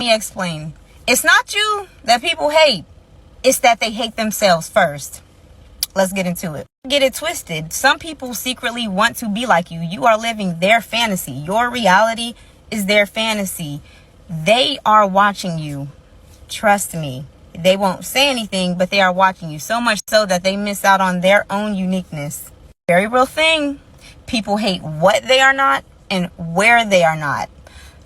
Let me explain. It's not you that people hate. It's that they hate themselves first. Let's get into it. Get it twisted. Some people secretly want to be like you. You are living their fantasy. Your reality is their fantasy. They are watching you. Trust me. They won't say anything, but they are watching you. So much so that they miss out on their own uniqueness. Very real thing. People hate what they are not and where they are not.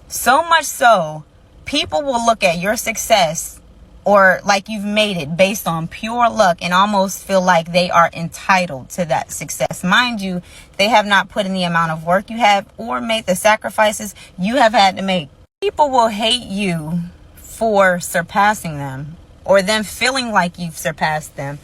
So much so, people will look at your success or like you've made it based on pure luck and almost feel like they are entitled to that success. Mind you, they have not put in the amount of work you have or made the sacrifices you have had to make. People will hate you for surpassing them or them feeling like you've surpassed them.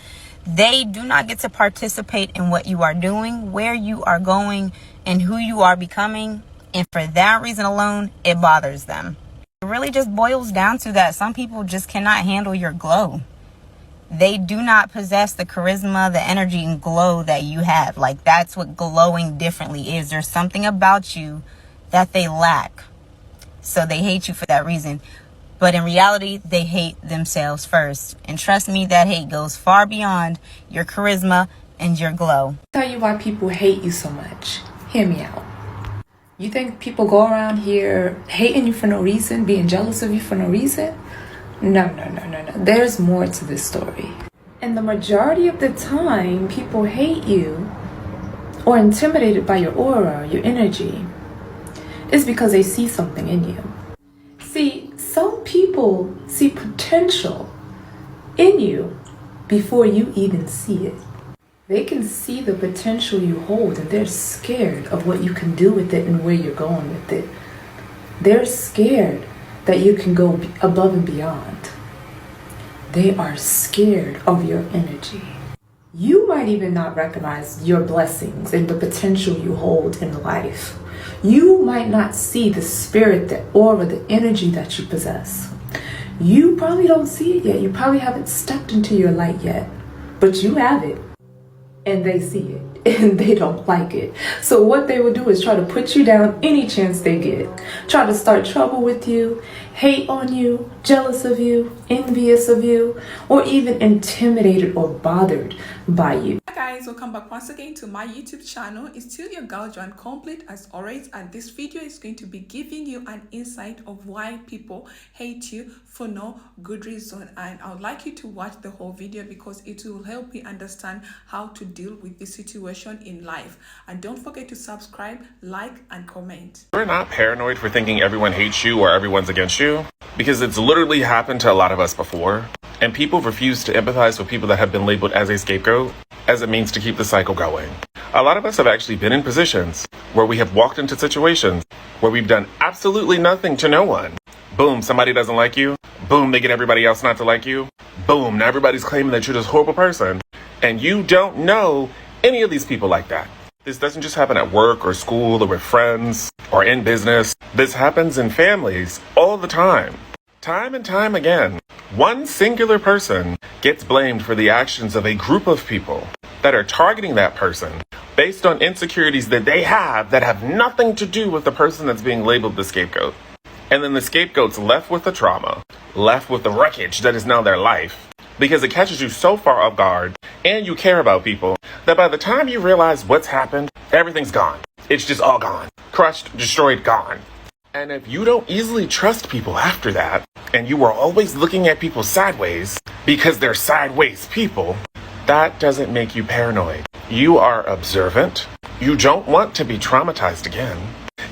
They do not get to participate in what you are doing, where you are going, and who you are becoming. And for that reason alone, it bothers them. It really just boils down to that some people just cannot handle your glow. They do not possess the charisma, the energy, and glow that you have. Like, that's what glowing differently is. There's something about you that they lack. So they hate you for that reason. But in reality, they hate themselves first. And trust me, that hate goes far beyond your charisma and your glow. I'll tell you why people hate you so much. Hear me out. You think people go around here hating you for no reason, being jealous of you for no reason? No. There's more to this story. And the majority of the time, people hate you or intimidated by your aura, your energy, is because they see something in you. See, some people see potential in you before you even see it. They can see the potential you hold and they're scared of what you can do with it and where you're going with it. They're scared that you can go above and beyond. They are scared of your energy. You might even not recognize your blessings and the potential you hold in life. You might not see the spirit, the aura, the energy that you possess. You probably don't see it yet. You probably haven't stepped into your light yet, but you have it. And they see it and they don't like it. So what they will do is try to put you down any chance they get. Try to start trouble with you, hate on you, jealous of you, envious of you, or even intimidated or bothered by you. Hi guys, welcome back once again to my YouTube channel. It's still your girl Joan Complete as always, and this video is going to be giving you an insight of why people hate you for no good reason, and I would like you to watch the whole video because it will help you understand how to deal with this situation in life. And don't forget to subscribe, like, and comment. We're not paranoid for thinking everyone hates you or everyone's against you, because it's literally happened to a lot of us before, and people refuse to empathize with people that have been labeled as a scapegoat as a means to keep the cycle going. A lot of us have actually been in positions where we have walked into situations where we've done absolutely nothing to no one. Boom, somebody doesn't like you. Boom, they get everybody else not to like you. Boom, now everybody's claiming that you're this horrible person. And you don't know any of these people like that. This doesn't just happen at work or school or with friends or in business. This happens in families all the time. Time and time again, one singular person gets blamed for the actions of a group of people that are targeting that person based on insecurities that they have that have nothing to do with the person that's being labeled the scapegoat. And then the scapegoat's left with the trauma, left with the wreckage that is now their life, because it catches you so far off guard and you care about people that by the time you realize what's happened, everything's gone. It's just all gone. Crushed, destroyed, gone. And if you don't easily trust people after that, and you are always looking at people sideways because they're sideways people, that doesn't make you paranoid. You are observant. You don't want to be traumatized again.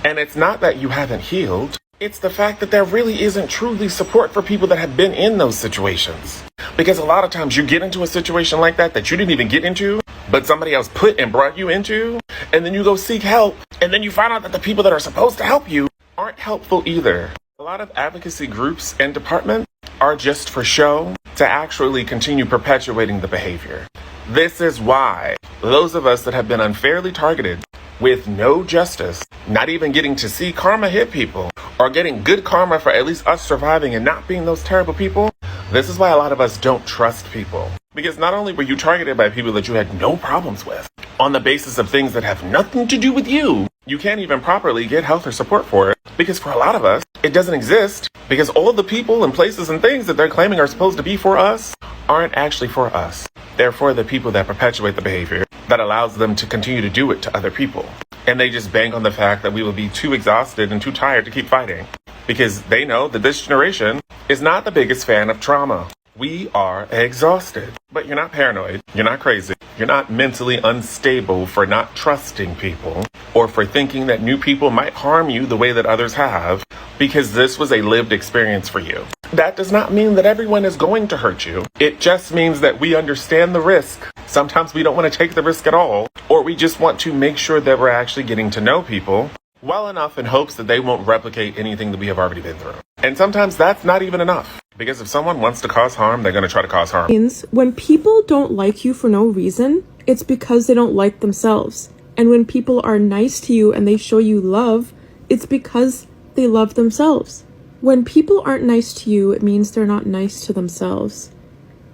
And it's not that you haven't healed. It's the fact that there really isn't truly support for people that have been in those situations. Because a lot of times you get into a situation like that you didn't even get into, but somebody else put and brought you into, and then you go seek help, and then you find out that the people that are supposed to help you aren't helpful either. A lot of advocacy groups and departments are just for show to actually continue perpetuating the behavior. This is why those of us that have been unfairly targeted with no justice, not even getting to see karma hit people, or getting good karma for at least us surviving and not being those terrible people, this is why a lot of us don't trust people. Because not only were you targeted by people that you had no problems with, on the basis of things that have nothing to do with you, You can't even properly get health or support for it because for a lot of us, it doesn't exist because all of the people and places and things that they're claiming are supposed to be for us aren't actually for us. They're for the people that perpetuate the behavior that allows them to continue to do it to other people. And they just bank on the fact that we will be too exhausted and too tired to keep fighting because they know that this generation is not the biggest fan of trauma. We are exhausted. But you're not paranoid. You're not crazy. You're not mentally unstable for not trusting people or for thinking that new people might harm you the way that others have because this was a lived experience for you. That does not mean that everyone is going to hurt you. It just means that we understand the risk. Sometimes we don't want to take the risk at all, or we just want to make sure that we're actually getting to know people well enough in hopes that they won't replicate anything that we have already been through. And sometimes that's not even enough. Because if someone wants to cause harm, they're going to try to cause harm. When people don't like you for no reason, it's because they don't like themselves. And when people are nice to you and they show you love, it's because they love themselves. When people aren't nice to you, it means they're not nice to themselves.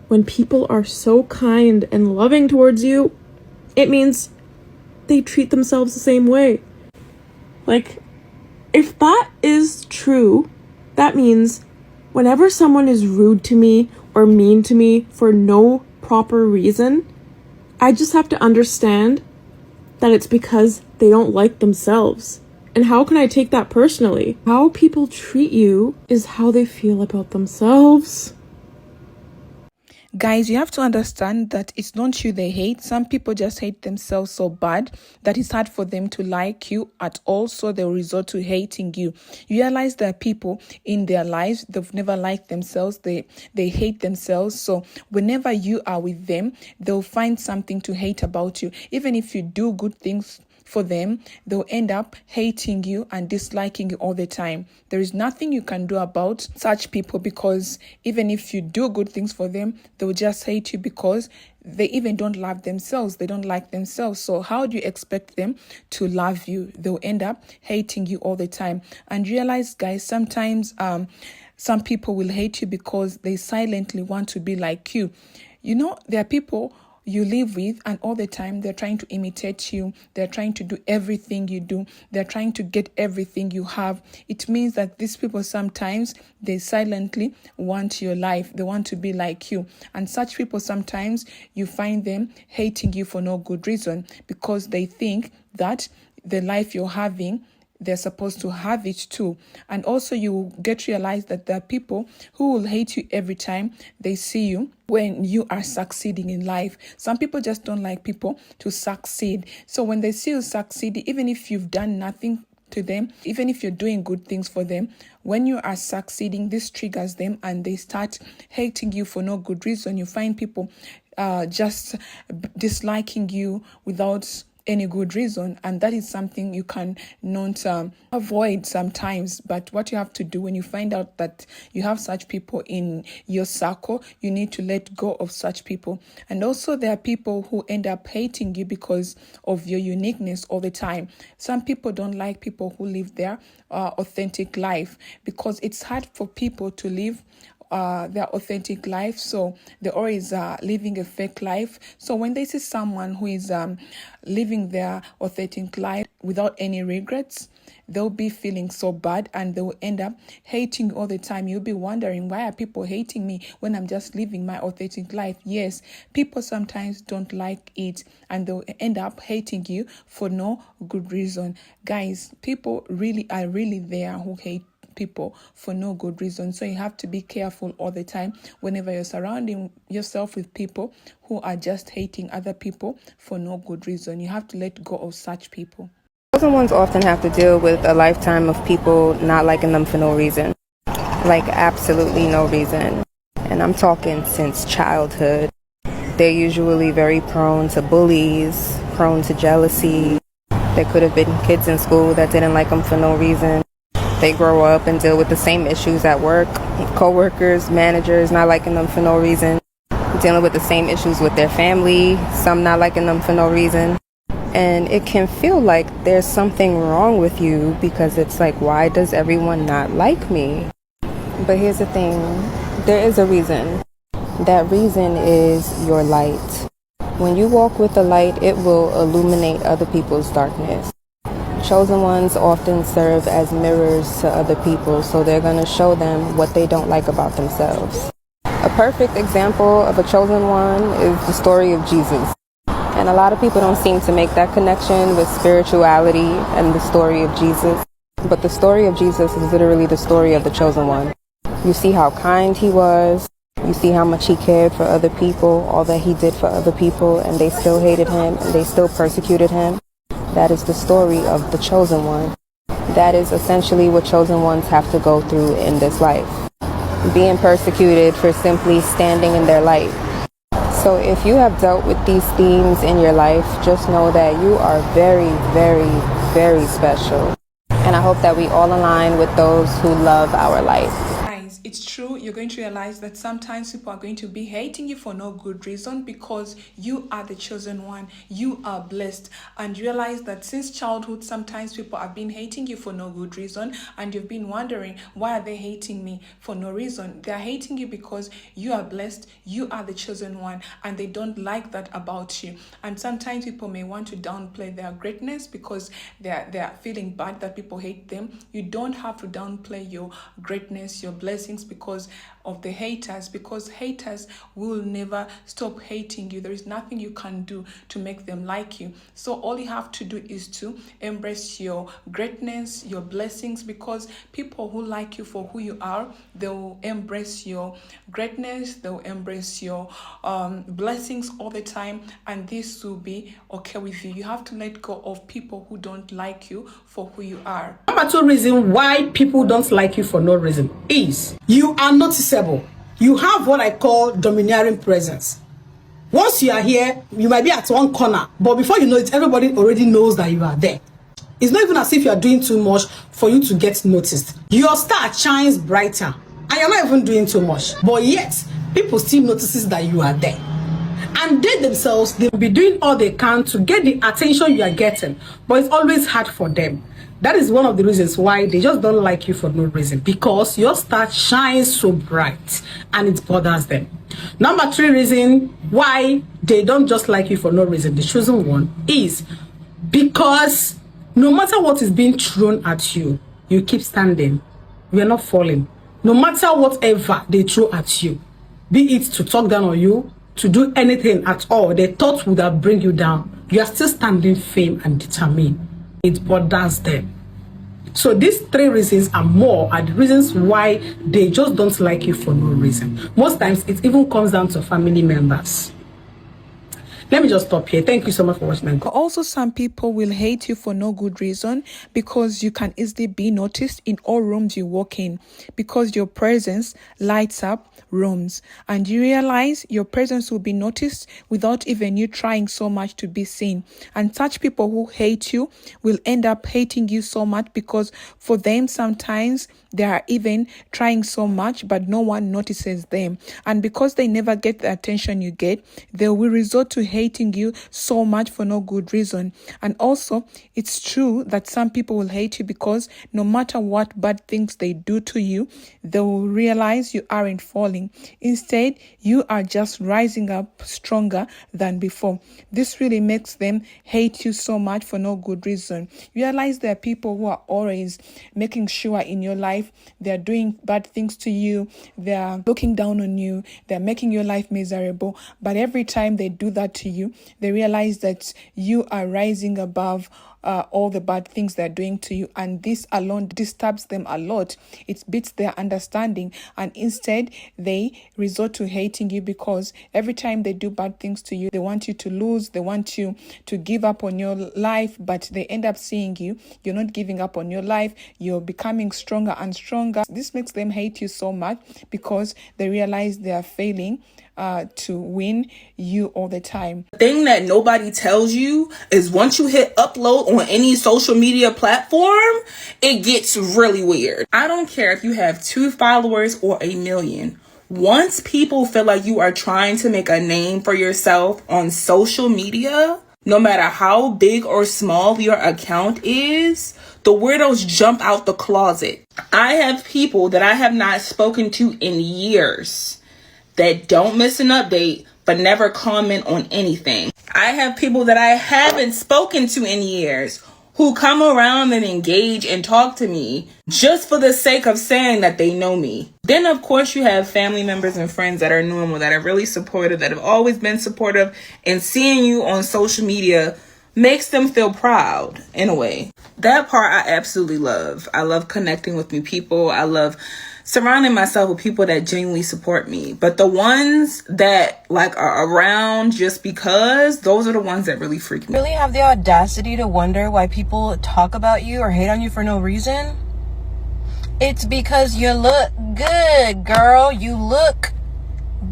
When people are so kind and loving towards you, it means they treat themselves the same way. Like, if that is true, that means whenever someone is rude to me or mean to me for no proper reason, I just have to understand that it's because they don't like themselves. And how can I take that personally? How people treat you is how they feel about themselves. Guys, you have to understand that it's not you they hate. Some people just hate themselves so bad that it's hard for them to like you at all, so they'll resort to hating you. You realize there are people in their lives, they've never liked themselves, they hate themselves. So whenever you are with them, they'll find something to hate about you. Even if you do good things for them, they'll end up hating you and disliking you all the time. There is nothing you can do about such people, because even if you do good things for them, they'll just hate you because they even don't love themselves. They don't like themselves. So how do you expect them to love you? They'll end up hating you all the time. And realize, guys, sometimes some people will hate you because they silently want to be like you. You know, there are people you live with, and all the time they're trying to imitate you. They're trying to do everything you do. They're trying to get everything you have. It means that these people sometimes, they silently want your life. They want to be like you. And such people, sometimes you find them hating you for no good reason, because they think that the life you're having, they're supposed to have it too. And also you get realized that there are people who will hate you every time they see you when you are succeeding in life. Some people just don't like people to succeed. So when they see you succeed, even if you've done nothing to them, even if you're doing good things for them, when you are succeeding, this triggers them and they start hating you for no good reason. You find people just disliking you without any good reason, and that is something you can not avoid sometimes. But what you have to do when you find out that you have such people in your circle, you need to let go of such people. And also there are people who end up hating you because of your uniqueness all the time. Some people don't like people who live their authentic life, because it's hard for people to live their authentic life, so they're always living a fake life. So when they see someone who is living their authentic life without any regrets, they'll be feeling so bad and they'll end up hating all the time. You'll be wondering, why are people hating me when I'm just living my authentic life? Yes, people sometimes don't like it and they'll end up hating you for no good reason. Guys, people are really there who hate people for no good reason. So you have to be careful all the time whenever you're surrounding yourself with people who are just hating other people for no good reason. You have to let go of such people. Chosen ones often have to deal with a lifetime of people not liking them for no reason, like absolutely no reason. And I'm talking since childhood. They're usually very prone to bullies, prone to jealousy. There could have been kids in school that didn't like them for no reason. They grow up and deal with the same issues at work, co-workers, managers not liking them for no reason, dealing with the same issues with their family, some not liking them for no reason. And it can feel like there's something wrong with you, because it's like, why does everyone not like me? But here's the thing, there is a reason. That reason is your light. When you walk with the light, it will illuminate other people's darkness. Chosen ones often serve as mirrors to other people, so they're going to show them what they don't like about themselves. A perfect example of a chosen one is the story of Jesus. And a lot of people don't seem to make that connection with spirituality and the story of Jesus. But the story of Jesus is literally the story of the chosen one. You see how kind he was. You see how much he cared for other people, all that he did for other people, and they still hated him and they still persecuted him. That is the story of the chosen one. That is essentially what chosen ones have to go through in this life. Being persecuted for simply standing in their light. So if you have dealt with these themes in your life, just know that you are very, very, very special. And I hope that we all align with those who love our light. It's true, you're going to realize that sometimes people are going to be hating you for no good reason, because you are the chosen one, you are blessed. And realize that since childhood, sometimes people have been hating you for no good reason, and you've been wondering, why are they hating me for no reason? They're hating you because you are blessed, you are the chosen one, and they don't like that about you. And sometimes people may want to downplay their greatness because they're feeling bad that people hate them. You don't have to downplay your greatness, your blessings, because of the haters, because haters will never stop hating you. There is nothing you can do to make them like you. So all you have to do is to embrace your greatness, your blessings, because people who like you for who you are, they'll embrace your greatness, they'll embrace your blessings all the time, and this will be okay with you. You have to let go of people who don't like you for who you are. Number 2 reason why people don't like you for no reason is you are noticeable. You have what I call domineering presence. Once you are here, you might be at one corner, but before you know it, everybody already knows that you are there. It's not even as if you are doing too much for you to get noticed. Your star shines brighter, and you're not even doing too much, but yet people still notices that you are there. And they themselves, they will be doing all they can to get the attention you are getting, but it's always hard for them. That is one of the reasons why they just don't like you for no reason, because your star shines so bright and it bothers them. Number 3 reason why they don't just like you for no reason, the chosen one, is because no matter what is being thrown at you, you keep standing. You are not falling. No matter whatever they throw at you, be it to talk down on you, to do anything at all they thought would have bring you down, you are still standing firm and determined. It bothers them. So these 3 reasons and more are the reasons why they just don't like you for no reason. Most times it even comes down to family members. Let me just stop here. Thank you so much for watching. Also, some people will hate you for no good reason, because you can easily be noticed in all rooms you walk in, because your presence lights up rooms, and you realize your presence will be noticed without even you trying so much to be seen. And such people who hate you will end up hating you so much, because for them sometimes they are even trying so much but no one notices them, and because they never get the attention you get, they will resort to hating you so much for no good reason. And also, it's true that some people will hate you because no matter what bad things they do to you, they will realize you aren't falling. Instead, you are just rising up stronger than before. This really makes them hate you so much for no good reason. Realize there are people who are always making sure in your life they're doing bad things to you, they're looking down on you, they're making your life miserable. But every time they do that to you, they realize that you are rising above all the bad things they're doing to you, and this alone disturbs them a lot. It beats their understanding, and instead they resort to hating you, because every time they do bad things to you, they want you to lose, they want you to give up on your life, but they end up seeing you're not giving up on your life, you're becoming stronger and stronger. This makes them hate you so much, because they realize they are failing to win you all the time. The thing that nobody tells you is once you hit upload on any social media platform, it gets really weird. I don't care if you have 2 followers or 1 million. Once people feel like you are trying to make a name for yourself on social media, no matter how big or small your account is, the weirdos jump out the closet. I have people that I have not spoken to in years that don't miss an update but never comment on anything. I have people that I haven't spoken to in years who come around and engage and talk to me just for the sake of saying that they know me. Then, of course, you have family members and friends that are normal, that are really supportive, that have always been supportive, and seeing you on social media makes them feel proud in a way. That part I absolutely love. I love connecting with new people. I love surrounding myself with people that genuinely support me. But the ones that like are around just because, those are the ones that really freak me. Really have the audacity to wonder why people talk about you or hate on you for no reason? It's because you look good, girl. You look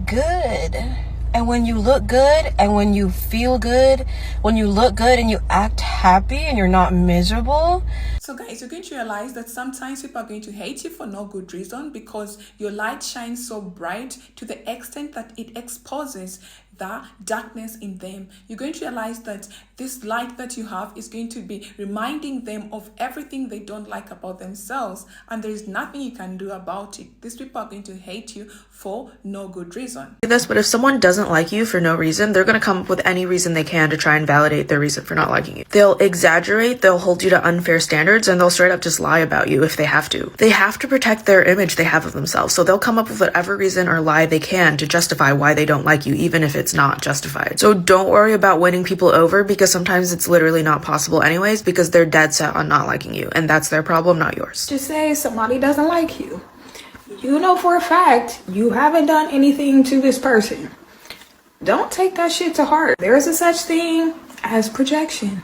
good. And when you look good and when you feel good, when you look good and you act happy and you're not miserable. So guys, you're going to realize that sometimes people are going to hate you for no good reason, because your light shines so bright to the extent that it exposes the darkness in them. You're going to realize that this light that you have is going to be reminding them of everything they don't like about themselves, and there is nothing you can do about it. These people are going to hate you for no good reason. But if someone doesn't like you for no reason, they're going to come up with any reason they can to try and validate their reason for not liking you. They'll exaggerate, they'll hold you to unfair standards, and they'll straight up just lie about you if they have to. They have to protect their image they have of themselves, so they'll come up with whatever reason or lie they can to justify why they don't like you, even if it's not justified. So don't worry about winning people over, because sometimes it's literally not possible anyways, because they're dead set on not liking you, and that's their problem, not yours. Just say somebody doesn't like you. You know for a fact you haven't done anything to this person. Don't take that shit to heart. There is a such thing as projection.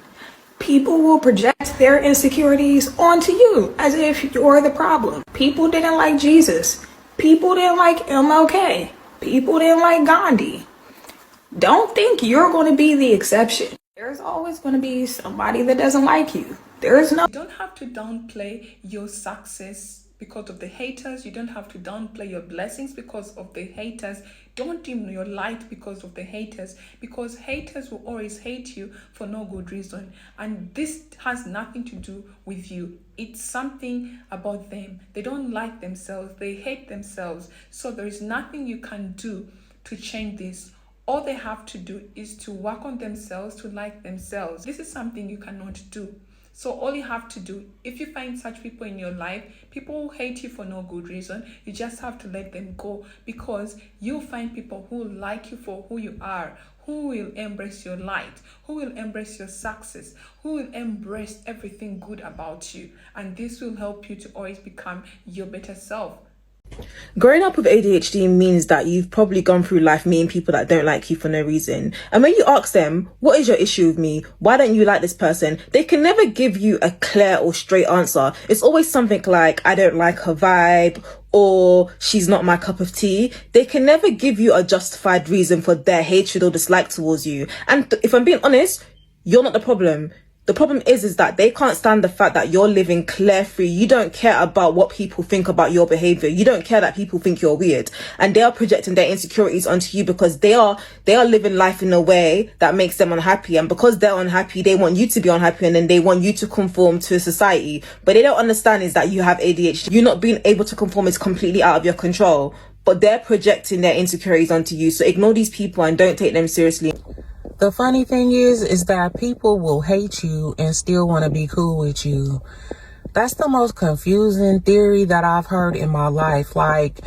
People will project their insecurities onto you as if you're the problem. People didn't like Jesus. People didn't like MLK. People didn't like Gandhi. Don't think you're going to be the exception. There's always going to be somebody that doesn't like you. You don't have to downplay your success because of the haters. You don't have to downplay your blessings because of the haters. Don't dim your light because of the haters, because haters will always hate you for no good reason. And this has nothing to do with you. It's something about them. They don't like themselves. They hate themselves. So there is nothing you can do to change this. All they have to do is to work on themselves, to like themselves. This is something you cannot do. So all you have to do, if you find such people in your life, people who hate you for no good reason, you just have to let them go, because you'll find people who like you for who you are, who will embrace your light, who will embrace your success, who will embrace everything good about you. And this will help you to always become your better self. Growing up with ADHD means that you've probably gone through life meeting people that don't like you for no reason. And when you ask them, what is your issue with me? Why don't you like this person? They can never give you a clear or straight answer. It's always something like, I don't like her vibe, or she's not my cup of tea. They can never give you a justified reason for their hatred or dislike towards you. And if I'm being honest, you're not the problem. The problem is that they can't stand the fact that you're living carefree. You don't care about what people think about your behavior. You don't care that people think you're weird, and they are projecting their insecurities onto you because they are living life in a way that makes them unhappy. And because they're unhappy, they want you to be unhappy, and then they want you to conform to society. But they don't understand is that you have ADHD. You not being able to conform is completely out of your control, but they're projecting their insecurities onto you. So ignore these people and don't take them seriously. The funny thing is that people will hate you and still want to be cool with you. That's the most confusing theory that I've heard in my life. Like,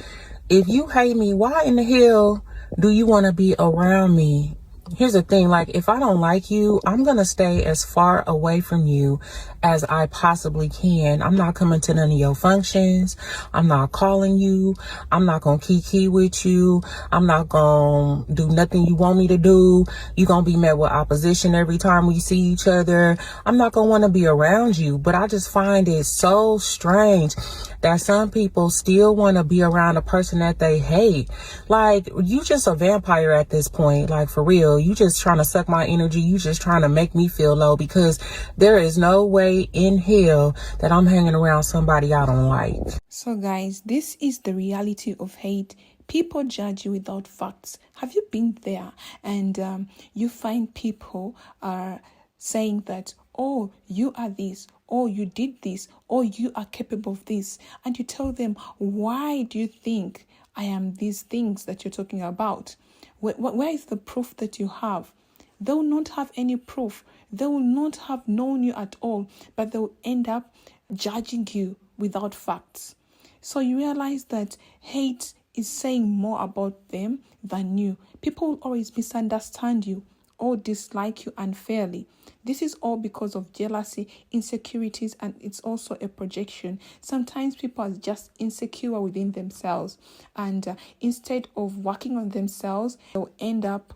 if you hate me, why in the hell do you want to be around me? Here's the thing, like, if I don't like you, I'm going to stay as far away from you as I possibly can. I'm not coming to none of your functions. I'm not calling you. I'm not going to kiki with you. I'm not going to do nothing you want me to do. You're going to be met with opposition every time we see each other. I'm not going to want to be around you. But I just find it so strange that some people still want to be around a person that they hate. Like, you just a vampire at this point, like, for real. You just trying to suck my energy. You just trying to make me feel low, because there is no way in hell that I'm hanging around somebody I don't like. So guys, this is the reality of hate. People judge you without facts. Have you been there? And you find people are saying that, oh, you are this, oh, you did this, oh, you are capable of this. And you tell them, why do you think I am these things that you're talking about? Where is the proof that you have? They will not have any proof. They will not have known you at all, but they will end up judging you without facts. So you realize that hate is saying more about them than you. People will always misunderstand you or dislike you unfairly. This is all because of jealousy, insecurities, and it's also a projection. Sometimes people are just insecure within themselves, and instead of working on themselves, they'll end up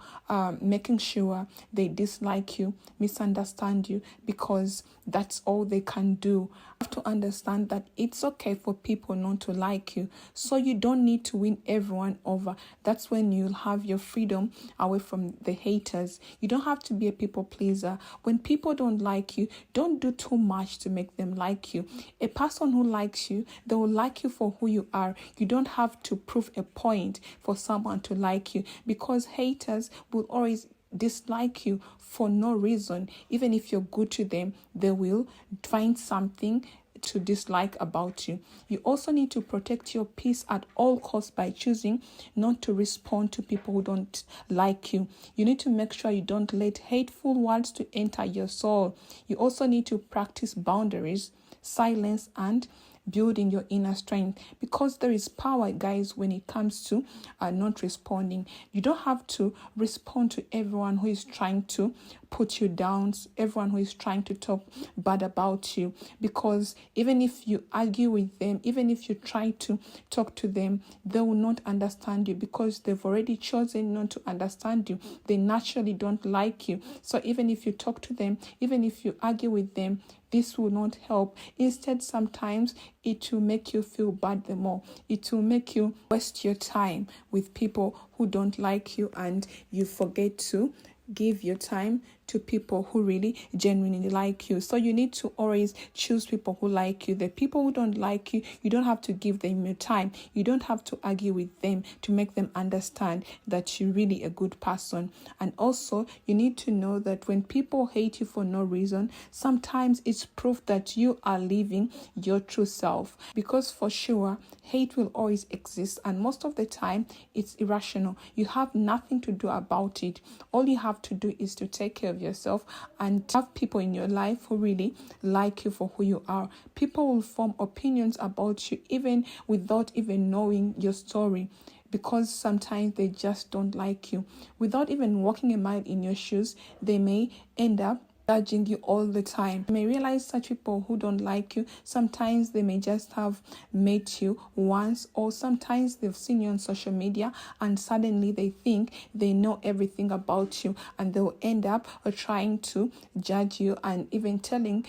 making sure they dislike you, misunderstand you, because that's all they can do. You have to understand that it's okay for people not to like you, so you don't need to win everyone over. That's when you'll have your freedom away from the haters. You don't have to be a people pleaser. When people don't like you, don't do too much to make them like you. A person who likes you, they will like you for who you are. You don't have to prove a point for someone to like you, because haters will always dislike you for no reason. Even if you're good to them, they will find something to dislike about you. You also need to protect your peace at all costs by choosing not to respond to people who don't like you. You need to make sure you don't let hateful words to enter your soul. You also need to practice boundaries, silence, and building your inner strength, because there is power, guys, when it comes to not responding. You don't have to respond to everyone who is trying to put you down, everyone who is trying to talk bad about you, because even if you argue with them, even if you try to talk to them, they will not understand you, because they've already chosen not to understand you. They naturally don't like you. So even if you talk to them, even if you argue with them, this will not help. Instead, sometimes it will make you feel bad the more. It will make you waste your time with people who don't like you, and you forget to give your time to people who really genuinely like you. So you need to always choose people who like you. The people who don't like you, you don't have to give them your time. You don't have to argue with them to make them understand that you're really a good person. And also, you need to know that when people hate you for no reason, sometimes it's proof that you are living your true self. Because for sure, hate will always exist, and most of the time, it's irrational. You have nothing to do about it. All you have to do is to take care of yourself and have people in your life who really like you for who you are. People will form opinions about you even without even knowing your story, because sometimes they just don't like you. Without even walking a mile in your shoes, they may end up judging you all the time. You may realize such people who don't like you, sometimes they may just have met you once, or sometimes they've seen you on social media and suddenly they think they know everything about you, and they'll end up trying to judge you and even telling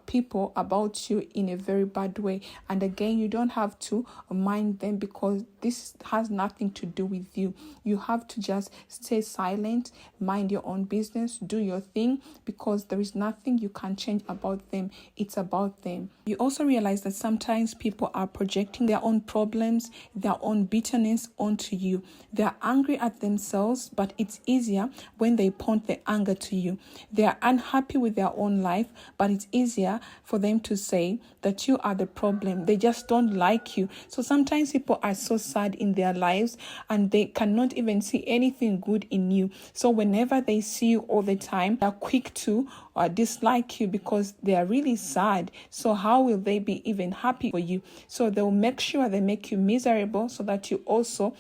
people about you in a very bad way. And again, you don't have to mind them, because this has nothing to do with you. You have to just stay silent, mind your own business, do your thing, because there is nothing you can change about them. It's about them. You also realize that sometimes people are projecting their own problems, their own bitterness onto you. They're angry at themselves, but it's easier when they point their anger to you. They're unhappy with their own life, but it's easier for them to say that you are the problem. They just don't like you. So sometimes people are so sad in their lives and they cannot even see anything good in you. So whenever they see you all the time, they're quick to dislike you, because they are really sad. So how will they be even happy for you? So they'll make sure they make you miserable so that you also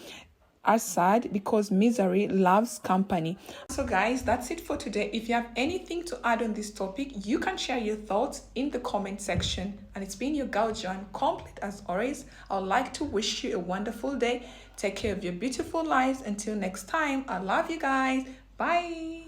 are sad, because misery loves company. So guys, that's it for today. If you have anything to add on this topic, you can share your thoughts in the comment section. And it's been your girl John, complete as always. I would like to wish you a wonderful day. Take care of your beautiful lives. Until next time, I love you guys. Bye.